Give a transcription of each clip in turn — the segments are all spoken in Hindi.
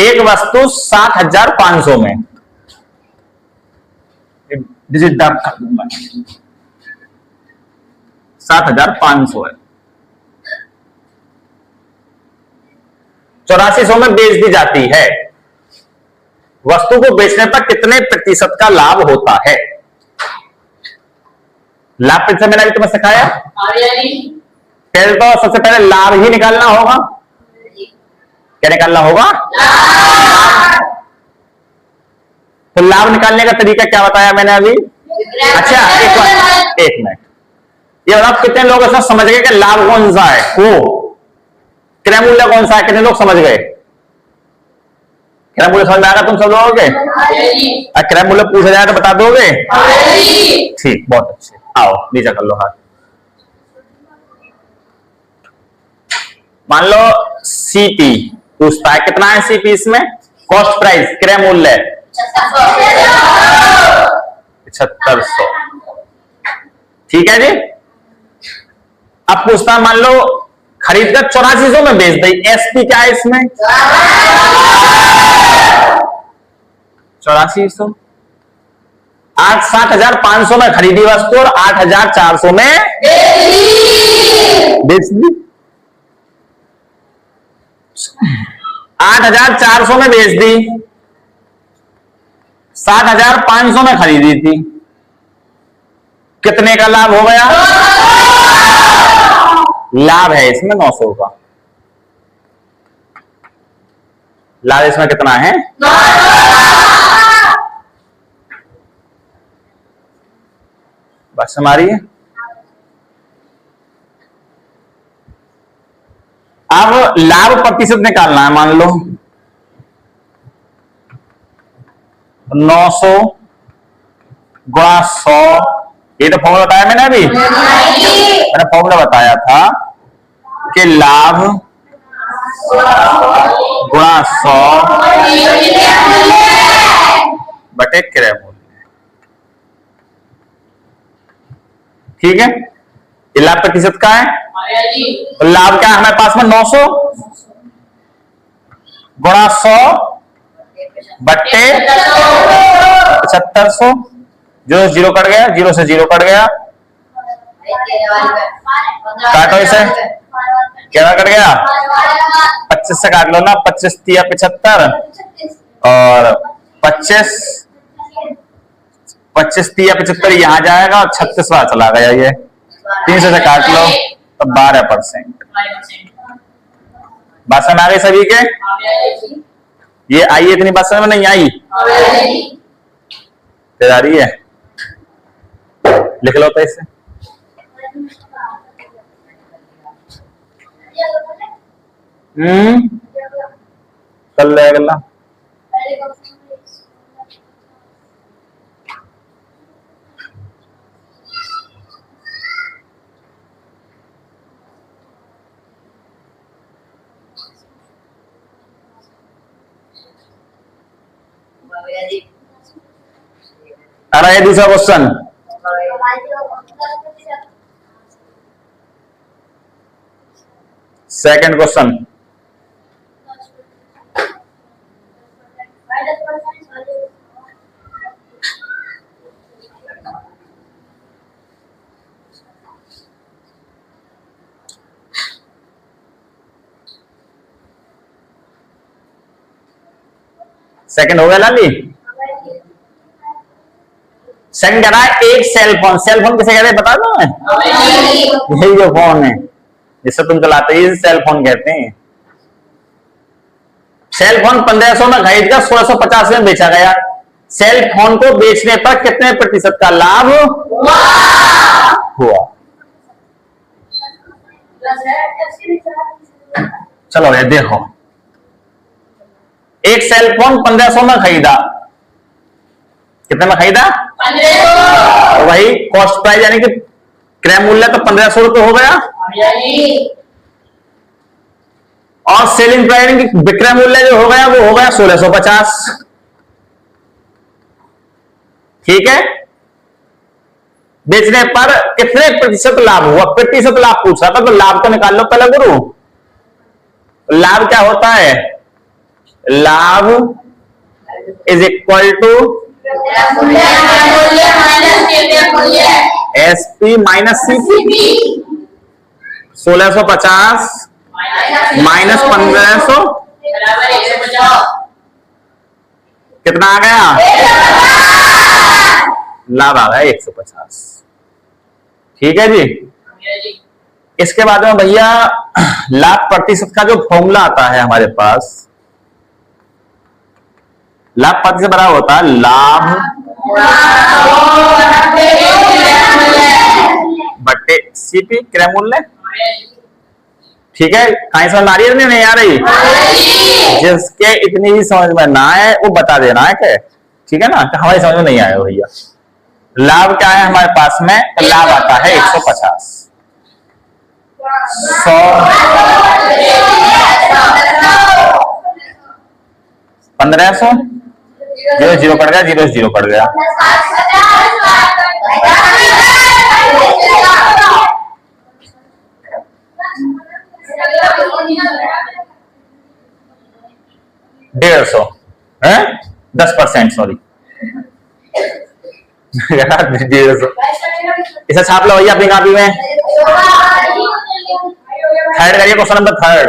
एक वस्तु 7,500 में, डिजिट डार्क कर दूंगा, 7,500 है, 8400 में बेच दी जाती है। वस्तु को बेचने पर कितने प्रतिशत का लाभ होता है? लाभ प्रतिशत मैंने अभी तुम्हें सिखाया। पहले तो सबसे पहले लाभ ही निकालना होगा। क्या निकालना होगा? तो लाभ निकालने का तरीका क्या बताया मैंने अभी? अच्छा एक मिनट, ये बताओ कितने लोग ऐसा समझ गए कि लाभ कौन सा है, वो क्रय मूल्य कौन सा है? कितने लोग समझ गए? क्रय मूल्य समझ में आएगा तुम सब लोगों के? क्रय मूल्य पूछा जाए तो बता दोगे? ठीक, बहुत अच्छे। आओ नीचे कर लो हाथ। मान लो सीपी पूछता है, कितना है सीपी इसमें? कॉस्ट प्राइस, क्रय मूल्य 7500। ठीक है जी। अब पूछता है, मान लो खरीद कर 8400 में बेच दी, एसपी क्या है इसमें? 8400। आज 7,500 में खरीदी वस्तु और 8,400 में बेच दी। 8,400 में बेच दी, 7,500 में खरीदी थी, कितने का लाभ हो गया? लाभ है इसमें 900 का। लाभ इसमें कितना है? बस हमारी है। अब लाभ प्रतिशत निकालना है। मान लो 900 गुणा 100, ये तो फॉर्मूला बताया मैंने अभी, मैंने फॉर्मूला बताया था कि लाभ गुणा 100 बटे क्रय मूल्य। ठीक है, ये लाभ प्रतिशत का है। तो लाभ क्या है हमारे पास में? 900 गुणा 100 बट्टे 7500। जो जीरो कट गया, जीरो से जीरो कट गया, काटो इसे, क्या कट गया? 25 से काट लो ना, 25 तिया 75 और 25 तिया 75 यहां जाएगा और 36 वहां चला गया। ये 300 से काट लो तो 12%। बात समझ आ गई सभी के? ये आई, इतनी बात समझ में नहीं आई? फिर आ रही है, लिख लो तो इसे। कर ले अगला। अरे ये दूसरा क्वेश्चन, सेकंड क्वेश्चन। सेकंड हो गया लाली? सेकंड कह रहा है एक सेल फोन। सेल फोन किसे कहते हैं बता दो मैं? यही जो फोन है जिससे तुम चलाते हैं, सेल फोन कहते हैं। सेल फोन 1500 में खरीद कर 1650 में बेचा गया। सेल फोन को बेचने पर कितने प्रतिशत का लाभ हुआ? चलो ये देखो, एक सेल फोन 1500 में खरीदा, कितने में खरीदा? 1500। वही कॉस्ट प्राइस यानी कि क्रय मूल्य तो 1500 रुपये हो गया, और सेलिंग प्राइस यानी कि विक्रय मूल्य जो हो गया वो हो गया 1650। ठीक है, बेचने पर कितने प्रतिशत लाभ हुआ? प्रतिशत लाभ पूछा था, तो लाभ तो निकाल लो पहले गुरु। लाभ क्या होता है? लाभ is equal to SP minus CP. 1650 minus 1500 कितना आ गया? लाभ आ गया 150। ठीक है जी। इसके बाद में भैया लाभ प्रतिशत का जो फॉर्मूला आता है हमारे पास, लाभ प्रतिशत बराबर होता है लाभ बट्टे सीपी क्रय मूल्य। ठीक है, कहीं समझ आ रही है नहीं आ रही? जिसके इतनी भी समझ में ना आए वो बता देना है क्या? ठीक है ना, हमारी समझ में नहीं आया भैया। लाभ क्या है हमारे पास में? तो लाभ आता है 150। 100 1500 0 0 कट गया, 0 0 कट गया। डेढ़ सौ है 10%, सॉरी 150। इसे छाप लो भैया अपनी कॉपी में। थर्ड करिए, क्वेश्चन नंबर 3।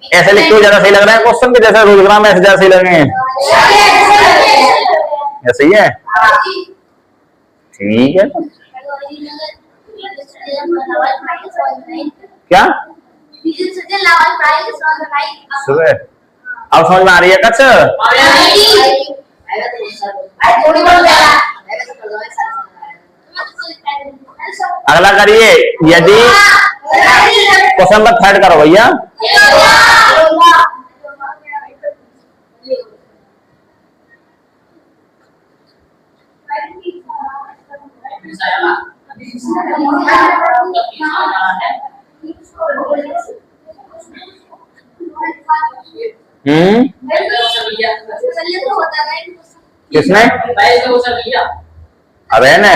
ऐसे लिखते हुए ज्यादा सही लग रहा है क्वेश्चन के, जैसे रोजग्राम ऐसे ज्यादा सही लगे हैं। ऐसे ही है, ठीक है। क्या सुबह अब समझ में आ रही है? कच्छ अगला करिए। यदि क्वेश्चन नंबर 3 करो भैया। किसने? अब है ना,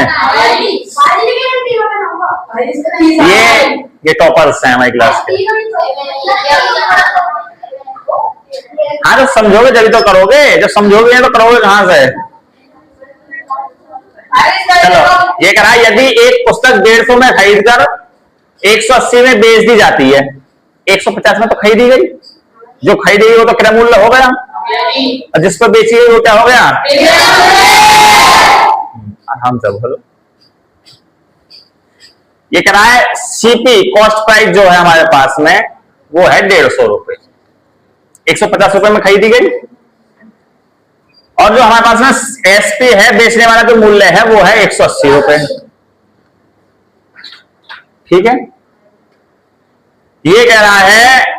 ये टॉपर्स हैं हमारी क्लास के। हाँ तो समझोगे जब तो करोगे, जब समझोगे तो करोगे कहां से? चलो ये करा, यदि एक पुस्तक 150 में खरीद कर 180 में बेच दी जाती है, 150 में तो खरीदी गई, जो खरीदी गई वो तो क्रय मूल्य हो गया, और जिस पर बेची गई वो क्या हो गया? हम सब बोलो। ये करा है सीपी, कॉस्ट प्राइस जो है हमारे पास में वो है 150 रुपए, 150 रुपए में खरीदी गई, और जो हमारे पास में एसपी है, बेचने वाला जो मूल्य है वो है 180 रुपए। ठीक है, ये कह रहा है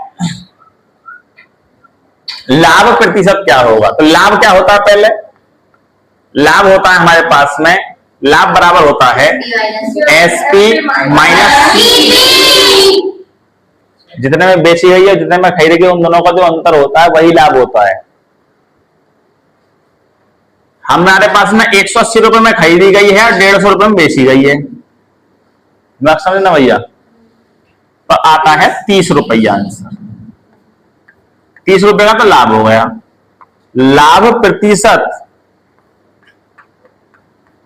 लाभ प्रतिशत क्या होगा। तो लाभ क्या होता है? पहले लाभ होता है हमारे पास में, लाभ बराबर होता है एसपी माइनस सीपी। जितने में बेची गई है, जितने में खरीदी गई, उन दोनों का जो अंतर होता है वही लाभ होता है। हमारे पास में 180 रुपए में खरीदी गई है और 150 रुपए में बेची गई है, समझना भैया। तो आता है 30 रुपया आंसर। 30 रुपए का तो लाभ हो गया। लाभ प्रतिशत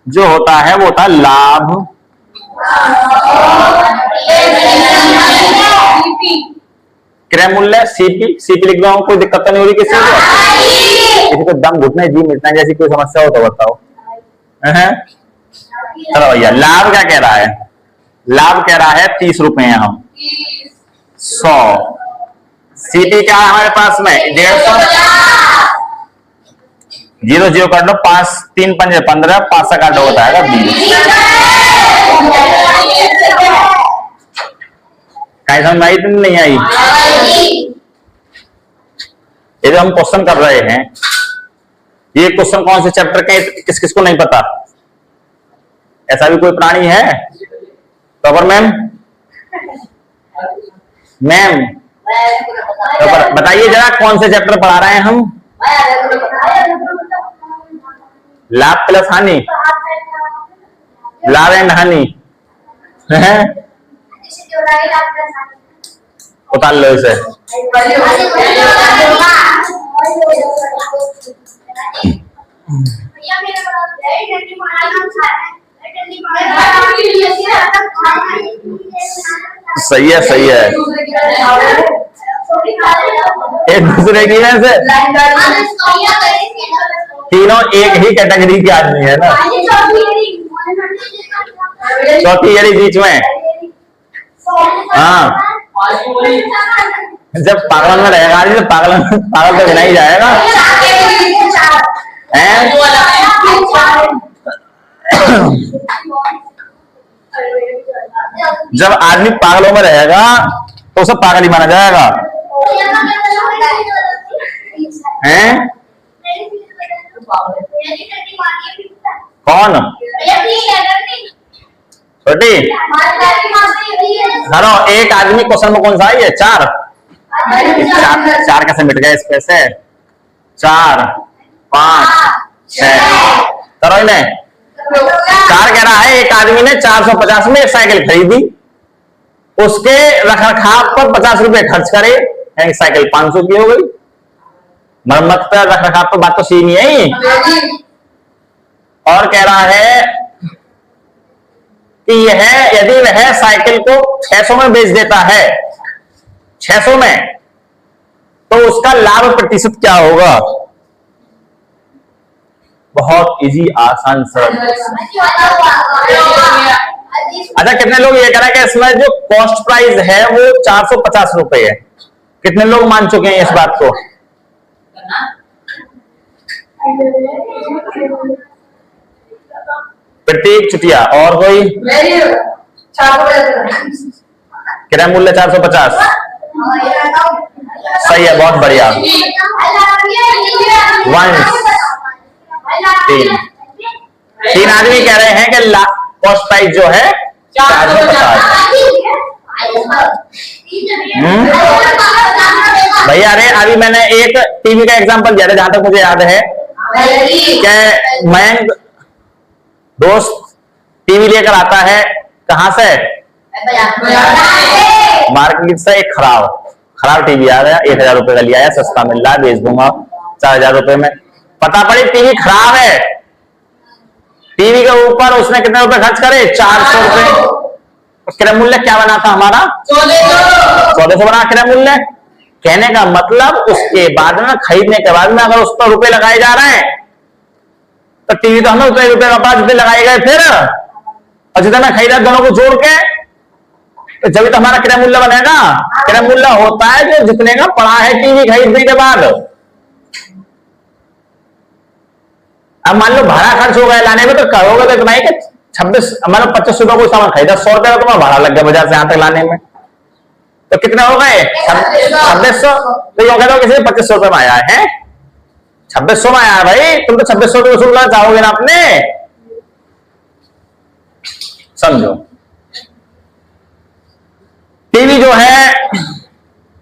जो होता है वो होता है लाभ क्रय मूल्य सीपी। सीपी लिख रहा हूं, कोई दिक्कत तो नहीं हो रही किसी को? किसी को दम घुटने जी मिटना जैसी कोई समस्या हो तो बताओ। चलो भैया, लाभ क्या कह रहा है? लाभ कह रहा है 30 रुपए हैं हम 100। सीपी क्या है हमारे पास में? 150। 0 0 काट लो, 5 3 5 15, 5 से काटो होता है 20। कहीं समझ आई तो नहीं आई? ये जो हम क्वेश्चन कर रहे हैं, ये क्वेश्चन कौन से चैप्टर के, किस किस को नहीं पता? ऐसा भी कोई प्राणी है? टॉपर मैम, मैम बताइए जरा कौन से चैप्टर पढ़ा रहे हैं हम? लाभ प्लस हानि, लाभ एंड हानि। उतार लो इसे। सही है, सही है। एक दूसरे की में से तीनों एक ही कैटेगरी के आदमी है ना। चौथी यारी बीच में। हाँ, जब पागल में रहेगा तो पागल तो बिना ही जाएगा। जब आदमी पागलों में रहेगा तो उसे पागल ही माना जाएगा। हैं? कौन? छोटी? हेलो, एक आदमी क्वेश्चन में कौन सा है? चार कैसे मिट गए इसके से? 4 5 6 करो इन्हें। 4 कह रहा है एक आदमी ने 450 में एक साइकिल खरीदी, उसके रखरखाव पर 50 रुपए खर्च करे, साइकिल 500 की हो गई। मरम्मत पर, रखरखाव पर बात तो सी नहीं है। और कह रहा है कि यह यदि वह साइकिल को 600 में बेच देता है, 600 में, तो उसका लाभ प्रतिशत क्या होगा? बहुत इजी, आसान सरल। अच्छा, कितने लोग ये कह रहे हैं कि इसमें जो कॉस्ट प्राइस है वो 450 रुपए है? कितने लोग मान चुके हैं इस बात को? प्रतीक चुटिया, और कोई? कितना मूल्य? 450। सही है, बहुत बढ़िया। 3 आदमी कह रहे हैं कि कॉस्ट प्राइस जो है 450। भैया, अरे अभी मैंने एक टीवी का एग्जांपल दिया था, जहां तक मुझे याद है कि मैं दोस्त टीवी लेकर आता है, कहां से? मार्केट से। एक खराब टीवी आ गया, 1000 रुपए का लिया है, सस्ता मिल रहा है, बेच दूंगा 4000 रुपए में। पता पड़ी टीवी खराब है। टीवी के ऊपर उसने कितने रुपए खर्च करे? 400 रुपए। क्रय मूल्य क्या बना था हमारा? 1400 बना क्रय मूल्य। कहने का मतलब उसके बाद में, खरीदने के बाद में अगर उस पर रुपए लगाए जा रहे हैं तो टीवी तो हमें उतने रुपए का 5 रुपए लगाए गए फिर, और जितना खरीदा दोनों को जोड़ के, तो जब तो हमारा क्रय मूल्य बनेगा। क्रय मूल्य होता है जो जितने का पड़ा है टीवी खरीदने के बाद। अब मान लो भाड़ा खर्च हो गया लाने में, तो करोगे तो इतना ही कि 26 मतलब 25 रुपए को सामान खरीदा, 100 रुपए का तुम्हारा भाड़ा लग गया बाजार से यहां तक लाने में, तो कितने हो गए? 2600। तो यूं कहते हो किसी 2500 रुपए में आया है, 2600 में आया भाई, तुम तो 2600 रुपए वसूलना चाहोगे ना अपने, समझो। टीवी जो है,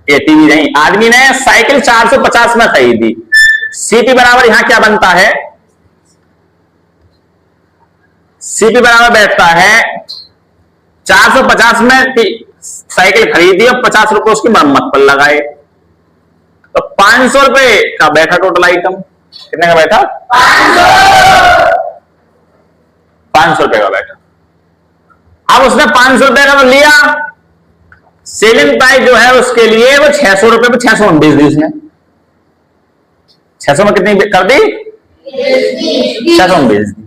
ये टीवी नहीं, आदमी ने साइकिल 450 में खरीदी। सीपी बराबर यहां क्या बनता है? सीपी बराबर बैठता है 450 में साइकिल खरीदी और 50 रुपए उसकी मरम्मत पर लगाए, तो 500 रुपए का बैठा टोटल आइटम। कितने का बैठा? 500 रुपए का बैठा। अब उसने 500 रुपए का तो लिया, सेलिंग प्राइस जो है उसके लिए वो 600 रुपए पे 600 में बेच दी उसने। 600 में कितनी कर दी? 600 में बेच दी।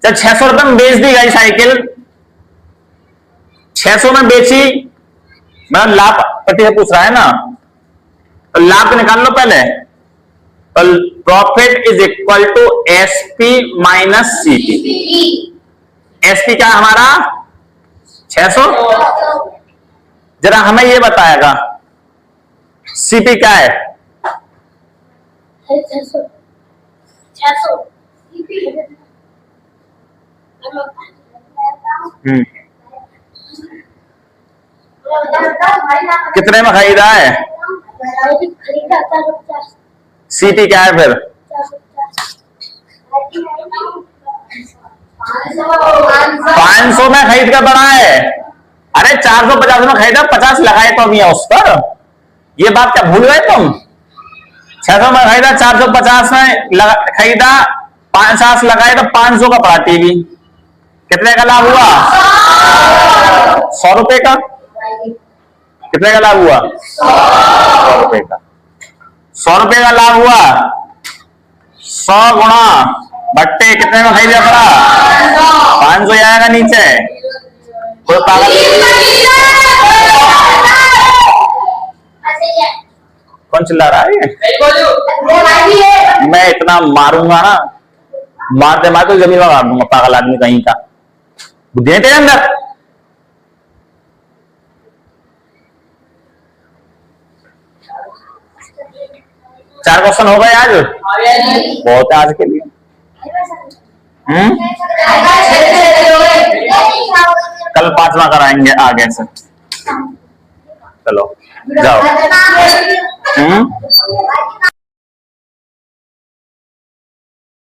जब 600 रुपए में बेच दी गई साइकिल, 600 में बेची, मतलब लाभ प्रतिशत पूछ रहा है ना, तो लाभ निकाल लो पहले। तो profit is equal to SP minus CP. SP क्या हमारा? 600। जरा हमें ये बताएगा सीपी क्या है? 600। कितने में खरीदा है? सीपी क्या है फिर? 500 में खरीद कर बना है, अरे 450 में खरीदा, 50 लगाए तो अभी उस पर, ये बात क्या भूल गए तुम? 600 में खरीदा, 450 में खरीदा, 50 लगाए तो 500 का पड़ा टीवी। कितने का लाभ हुआ? 100 रुपए का। कितने का लाभ हुआ? 100 रुपए का। 100 रुपए का लाभ हुआ। 100 गुणा बट्टे कितने में खरीदा पड़ा? 500 आएगा नीचे। कोई पागल कौन चिल्ला रहा है? मैं इतना मारूंगा ना, मारते मारते तो जमीन में मार दूंगा, पागल आदमी कहीं का। बुद्धि है तेरे अंदर? चार क्वेश्चन हो गए आज? बहुत है आज के लिए। कल 5वां कराएंगे आगे से। चलो जाओ।